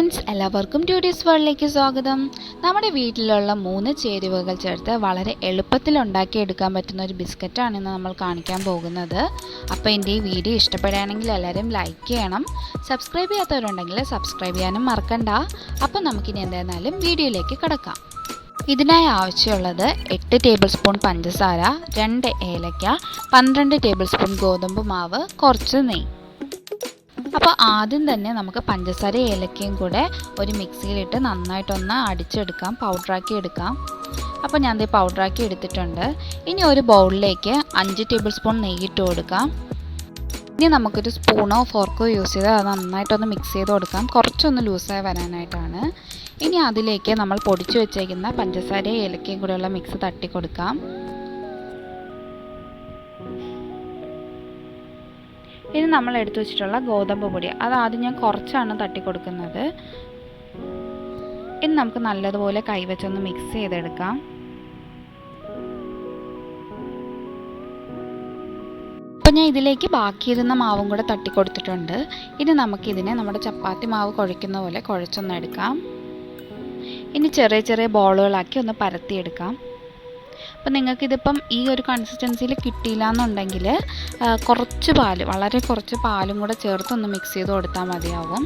Friends, എല്ലാവർക്കും ട്യൂട്ടീസ് വേൾഡിലേക്ക് സ്വാഗതം. നമ്മുടെ വീട്ടിലുള്ള 3 ചേരുവകൾ ചേർത്ത് വളരെ എളുപ്പത്തിൽ ഉണ്ടാക്കിയെടുക്കാൻ പറ്റുന്ന ഒരു ബിസ്ക്കറ്റാണ് ഇന്ന് നമ്മൾ കാണിക്കാൻ പോകുന്നത്. അപ്പോൾ എൻ്റെ ഈ വീഡിയോ ഇഷ്ടപ്പെടുകയാണെങ്കിൽ എല്ലാവരും ലൈക്ക് ചെയ്യണം. സബ്സ്ക്രൈബ് ചെയ്യാത്തവരുണ്ടെങ്കിൽ സബ്സ്ക്രൈബ് ചെയ്യാനും മറക്കണ്ട. അപ്പോൾ നമുക്കിനി എന്തായിരുന്നാലും വീഡിയോയിലേക്ക് കിടക്കാം. ഇതിനായി ആവശ്യമുള്ളത് 8 ടേബിൾ സ്പൂൺ പഞ്ചസാര, 2 ഏലക്ക, 12 ടേബിൾ സ്പൂൺ ഗോതമ്പ് മാവ്, കുറച്ച് നെയ്യ്. അപ്പോൾ ആദ്യം തന്നെ നമുക്ക് പഞ്ചസാര ഏലക്കയും കൂടെ ഒരു മിക്സിയിലിട്ട് നന്നായിട്ടൊന്ന് അടിച്ചെടുക്കാം, പൗഡറാക്കി എടുക്കാം. അപ്പോൾ ഞാൻ ഇത് പൗഡറാക്കി എടുത്തിട്ടുണ്ട്. ഇനി ഒരു ബൗളിലേക്ക് 5 ടേബിൾ സ്പൂൺ നെയ്യിട്ട് കൊടുക്കാം. ഇനി നമുക്കൊരു സ്പൂണോ ഫോർക്കോ യൂസ് ചെയ്ത് അത് നന്നായിട്ടൊന്ന് മിക്സ് ചെയ്ത് കൊടുക്കാം, കുറച്ചൊന്ന് ലൂസായി വരാനായിട്ടാണ്. ഇനി അതിലേക്ക് നമ്മൾ പൊടിച്ചു വെച്ചേക്കുന്ന പഞ്ചസാരയും ഏലക്കയും കൂടെയുള്ള മിക്സ് തട്ടി കൊടുക്കാം. ഇനി നമ്മൾ എടുത്തു വെച്ചിട്ടുള്ള ഗോതമ്പ് പൊടി അത് ആദ്യം ഞാൻ കുറച്ചാണ് തട്ടി കൊടുക്കുന്നത്. ഇനി നമുക്ക് നല്ലതുപോലെ കൈവച്ചൊന്ന് മിക്സ് ചെയ്തെടുക്കാം. അപ്പോൾ ഞാൻ ഇതിലേക്ക് ബാക്കിയിരുന്ന മാവും കൂടെ തട്ടി കൊടുത്തിട്ടുണ്ട്. ഇനി നമുക്കിതിനെ നമ്മുടെ ചപ്പാത്തി മാവ് കുഴയ്ക്കുന്ന പോലെ കുഴച്ചൊന്ന് എടുക്കാം. ഇനി ചെറിയ ചെറിയ ബോളുകളാക്കി ഒന്ന് പരത്തിയെടുക്കാം. അപ്പോൾ നിങ്ങൾക്കിതിപ്പം ഈ ഒരു കൺസിസ്റ്റൻസിയിൽ കിട്ടിയില്ല എന്നുണ്ടെങ്കിൽ കുറച്ച് പാൽ, വളരെ കുറച്ച് പാലും കൂടെ ചേർത്തൊന്ന് മിക്സ് ചെയ്ത് കൊടുത്താൽ മതിയാവും.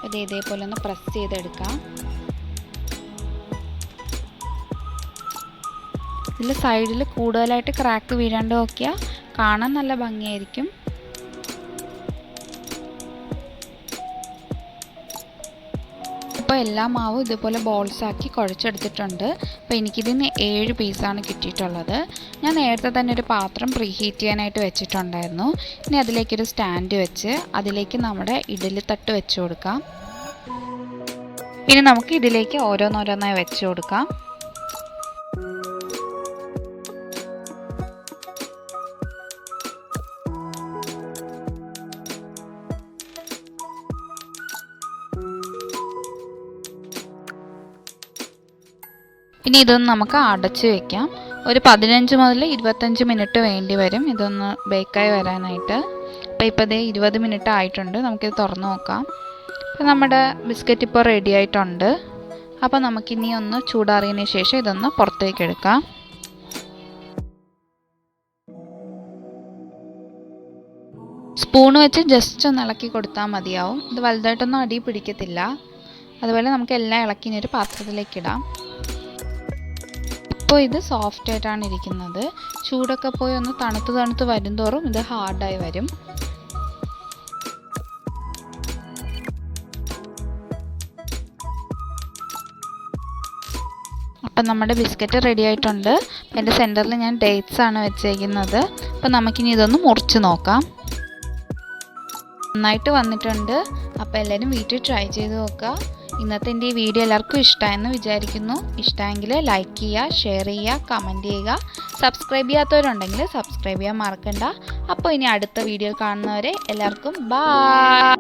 ഇത് ഇതേപോലെ ഒന്ന് പ്രസ് ചെയ്തെടുക്കാം. ഇതിൽ സൈഡിൽ കൂടുതലായിട്ട് ക്രാക്ക് വീഴാണ്ട് നോക്കിയാൽ കാണാൻ നല്ല ഭംഗിയായിരിക്കും. അപ്പോൾ എല്ലാ മാവും ഇതുപോലെ ബോൾസാക്കി കുഴച്ചെടുത്തിട്ടുണ്ട്. അപ്പോൾ എനിക്കിതിന് 7 പീസാണ് കിട്ടിയിട്ടുള്ളത്. ഞാൻ നേരത്തെ തന്നെ ഒരു പാത്രം പ്രീഹീറ്റ് ചെയ്യാനായിട്ട് വെച്ചിട്ടുണ്ടായിരുന്നു. ഇനി അതിലേക്കൊരു സ്റ്റാൻഡ് വെച്ച് അതിലേക്ക് നമ്മുടെ ഇഡ്ഡലി തട്ട് വെച്ച് കൊടുക്കാം. ഇനി നമുക്ക് ഇതിലേക്ക് ഓരോന്നോരോന്നായി വെച്ച് കൊടുക്കാം. ഇനി ഇതൊന്ന് നമുക്ക് അടച്ച് വയ്ക്കാം. ഒരു 15 മുതൽ 25 മിനിറ്റ് വേണ്ടി വരും ഇതൊന്ന് ബേക്കായി വരാനായിട്ട്. അപ്പോൾ ഇപ്പോൾ ഇത് 20 മിനിറ്റ് ആയിട്ടുണ്ട്. നമുക്കിത് തുറന്ന് നോക്കാം. അപ്പോൾ നമ്മുടെ ബിസ്ക്കറ്റ് ഇപ്പോൾ റെഡി ആയിട്ടുണ്ട്. അപ്പോൾ നമുക്കിനി ഒന്ന് ചൂടാറിയതിന് ശേഷം ഇതൊന്ന് പുറത്തേക്ക് എടുക്കാം. സ്പൂൺ വെച്ച് ജസ്റ്റ് ഒന്ന് ഇളക്കി കൊടുത്താൽ മതിയാവും. ഇത് വലുതായിട്ടൊന്നും അടി പിടിക്കത്തില്ല. അതുപോലെ നമുക്ക് എല്ലാം ഇളക്കി ഇനി ഒരു പാത്രത്തിലേക്ക് ഇടാം. ഇപ്പോൾ ഇത് സോഫ്റ്റ് ആയിട്ടാണ് ഇരിക്കുന്നത്. ചൂടൊക്കെ പോയി ഒന്ന് തണുത്ത് വരും തോറും ഇത് ഹാർഡായി വരും. അപ്പം നമ്മുടെ ബിസ്ക്കറ്റ് റെഡി ആയിട്ടുണ്ട്. എൻ്റെ സെൻറ്ററിൽ ഞാൻ ഡേറ്റ്സ് ആണ് വെച്ചേക്കുന്നത്. അപ്പം നമുക്കിനി ഇതൊന്ന് മുറിച്ച് നോക്കാം. നന്നായിട്ട് വന്നിട്ടുണ്ട്. അപ്പോൾ എല്ലാവരും വീട്ടിൽ ട്രൈ ചെയ്ത് നോക്കുക. ഇന്നത്തെ എൻ്റെ ഈ വീഡിയോ എല്ലാവർക്കും ഇഷ്ടമായെന്ന് വിചാരിക്കുന്നു. ഇഷ്ടമെങ്കിൽ ലൈക്ക് ചെയ്യുക, ഷെയർ ചെയ്യുക, കമൻറ്റ് ചെയ്യുക. സബ്സ്ക്രൈബ് ചെയ്യാത്തവരുണ്ടെങ്കിൽ സബ്സ്ക്രൈബ് ചെയ്യാൻ മറക്കണ്ട. അപ്പോൾ ഇനി അടുത്ത വീഡിയോ കാണുന്നവരെ എല്ലാവർക്കും ബൈ.